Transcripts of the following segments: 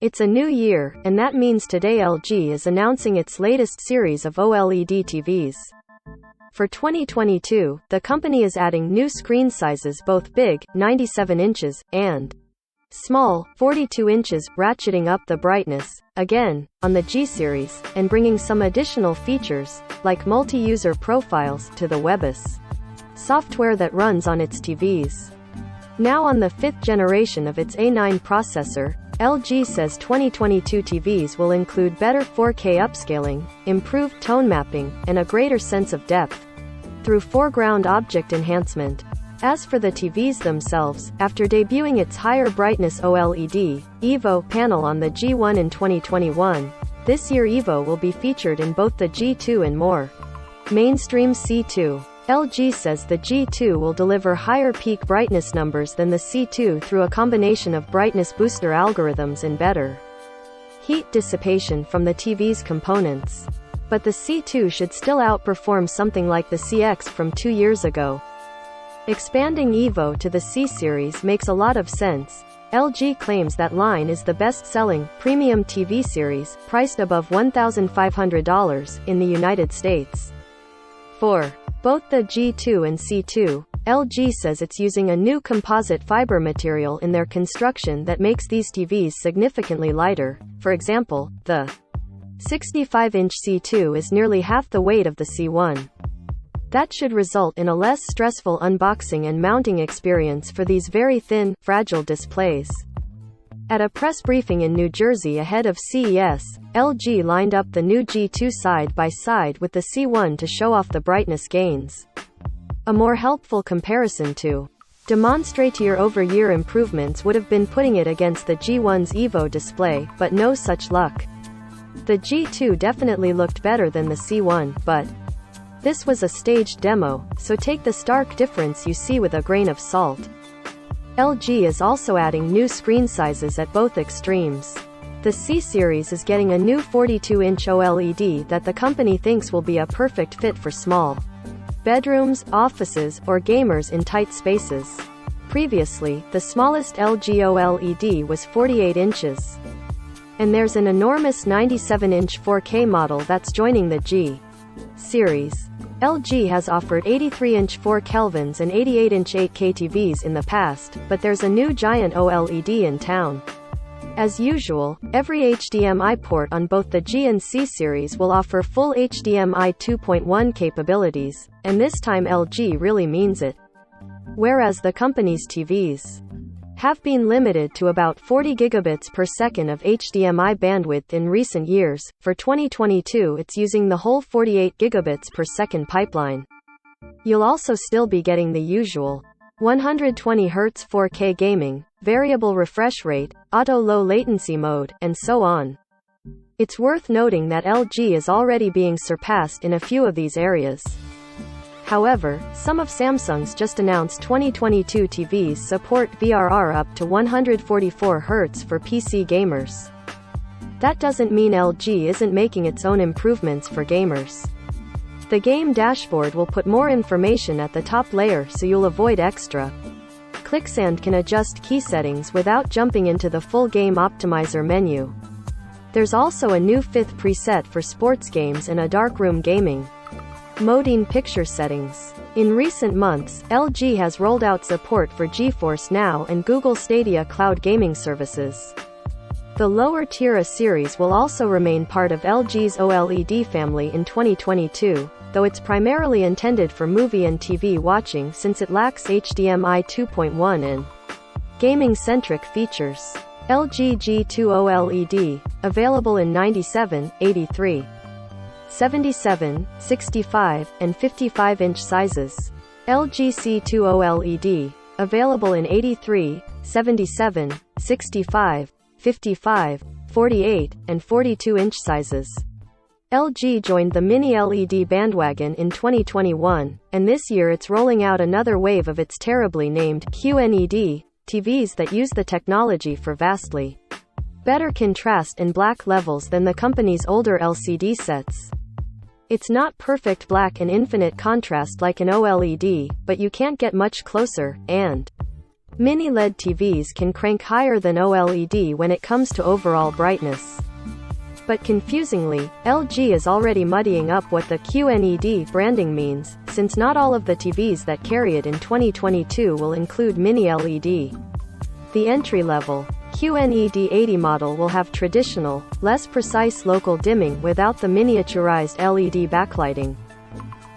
It's a new year, and that means today LG is announcing its latest series of OLED TVs. For 2022, the company is adding new screen sizes, both big, 97 inches, and small, 42 inches, ratcheting up the brightness, again, on the G series, and bringing some additional features, like multi-user profiles, to the WebOS software that runs on its TVs. Now on the 5th generation of its A9 processor, LG says 2022 TVs will include better 4K upscaling, improved tone mapping, and a greater sense of depth through foreground object enhancement. As for the TVs themselves, after debuting its higher brightness OLED EVO panel on the G1 in 2021, this year EVO will be featured in both the G2 and more mainstream C2. LG says the G2 will deliver higher peak brightness numbers than the C2 through a combination of brightness booster algorithms and better heat dissipation from the TV's components. But the C2 should still outperform something like the CX from 2 years ago. Expanding EVO to the C series makes a lot of sense. LG claims that line is the best-selling, premium TV series, priced above $1,500 in the United States. For both the G2 and C2, LG says it's using a new composite fiber material in their construction that makes these TVs significantly lighter. For example, the 65-inch C2 is nearly half the weight of the C1. That should result in a less stressful unboxing and mounting experience for these very thin, fragile displays. At a press briefing in New Jersey ahead of CES, LG lined up the new G2 side by side with the C1 to show off the brightness gains. A more helpful comparison to demonstrate year-over-year improvements would have been putting it against the G1's EVO display, but no such luck. The G2 definitely looked better than the C1, but this was a staged demo, so take the stark difference you see with a grain of salt. LG is also adding new screen sizes at both extremes. The C series is getting a new 42-inch OLED that the company thinks will be a perfect fit for small bedrooms, offices, or gamers in tight spaces. Previously, the smallest LG OLED was 48 inches. And there's an enormous 97-inch 4K model that's joining the G series. LG has offered 83-inch 4 Kelvins and 88-inch 8K TVs in the past, but there's a new giant OLED in town. As usual, every HDMI port on both the G and C series will offer full HDMI 2.1 capabilities, and this time LG really means it. Whereas the company's TVs have been limited to about 40 gigabits per second of HDMI bandwidth in recent years, for 2022 it's using the whole 48 gigabits per second pipeline. You'll also still be getting the usual 120 Hz 4K gaming, variable refresh rate, auto low latency mode, and so on. It's worth noting that LG is already being surpassed in a few of these areas. However, some of Samsung's just announced 2022 TVs support VRR up to 144 Hz for PC gamers. That doesn't mean LG isn't making its own improvements for gamers. The game dashboard will put more information at the top layer so you'll avoid extra clicks and can adjust key settings without jumping into the full game optimizer menu. There's also a new 5th preset for sports games and a darkroom gaming mode in picture settings. In recent months, LG has rolled out support for GeForce Now and Google Stadia cloud gaming services. The lower tier series will also remain part of LG's OLED family in 2022, though it's primarily intended for movie and TV watching since it lacks HDMI 2.1 and gaming-centric features. LG G2 OLED, available in 97, 83, 77, 65, and 55-inch sizes. LG C2 OLED, available in 83, 77, 65, 55, 48, and 42-inch sizes. LG joined the mini LED bandwagon in 2021, and this year it's rolling out another wave of its terribly named QNED TVs that use the technology for vastly better contrast and black levels than the company's older LCD sets. It's not perfect black and infinite contrast like an OLED, but you can't get much closer, and Mini LED TVs can crank higher than OLED when it comes to overall brightness. But confusingly, LG is already muddying up what the QNED branding means, since not all of the TVs that carry it in 2022 will include Mini LED. The entry-level QNED 80 model will have traditional, less precise local dimming without the miniaturized LED backlighting.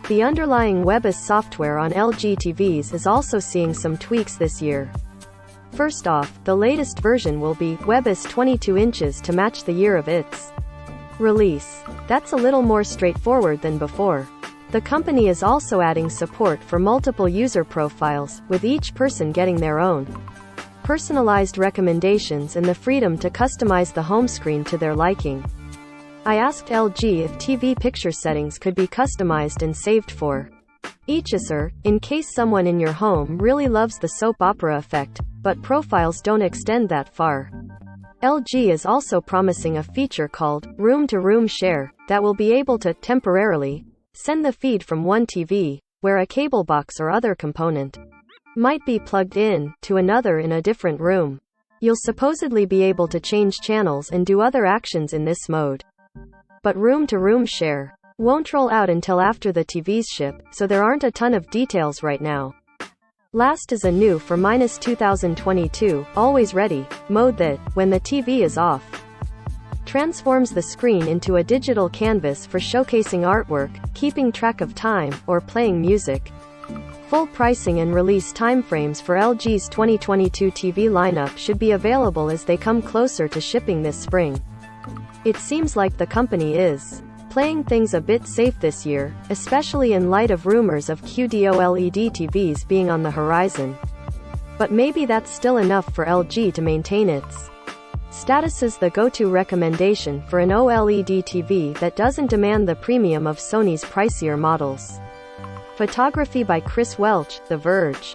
The underlying WebOS software on LG TVs is also seeing some tweaks this year. First off, the latest version will be WebOS 22 inches to match the year of its release. That's a little more straightforward than before. The company is also adding support for multiple user profiles, with each person getting their own personalized recommendations and the freedom to customize the home screen to their liking. I asked LG if TV picture settings could be customized and saved for each user, in case someone in your home really loves the soap opera effect, but profiles don't extend that far. LG is also promising a feature called room-to-room share that will be able to temporarily send the feed from one TV, where a cable box or other component might be plugged in, to another in a different room. You'll supposedly be able to change channels and do other actions in this mode. But room-to-room share won't roll out until after the TVs ship, so there aren't a ton of details right now. Last is a new for -2022, always ready mode that, when the TV is off, transforms the screen into a digital canvas for showcasing artwork, keeping track of time, or playing music. Full pricing and release timeframes for LG's 2022 TV lineup should be available as they come closer to shipping this spring. It seems like the company is playing things a bit safe this year, especially in light of rumors of QD-OLED TVs being on the horizon. But maybe that's still enough for LG to maintain its status as the go-to recommendation for an OLED TV that doesn't demand the premium of Sony's pricier models. Photography by Chris Welch, The Verge.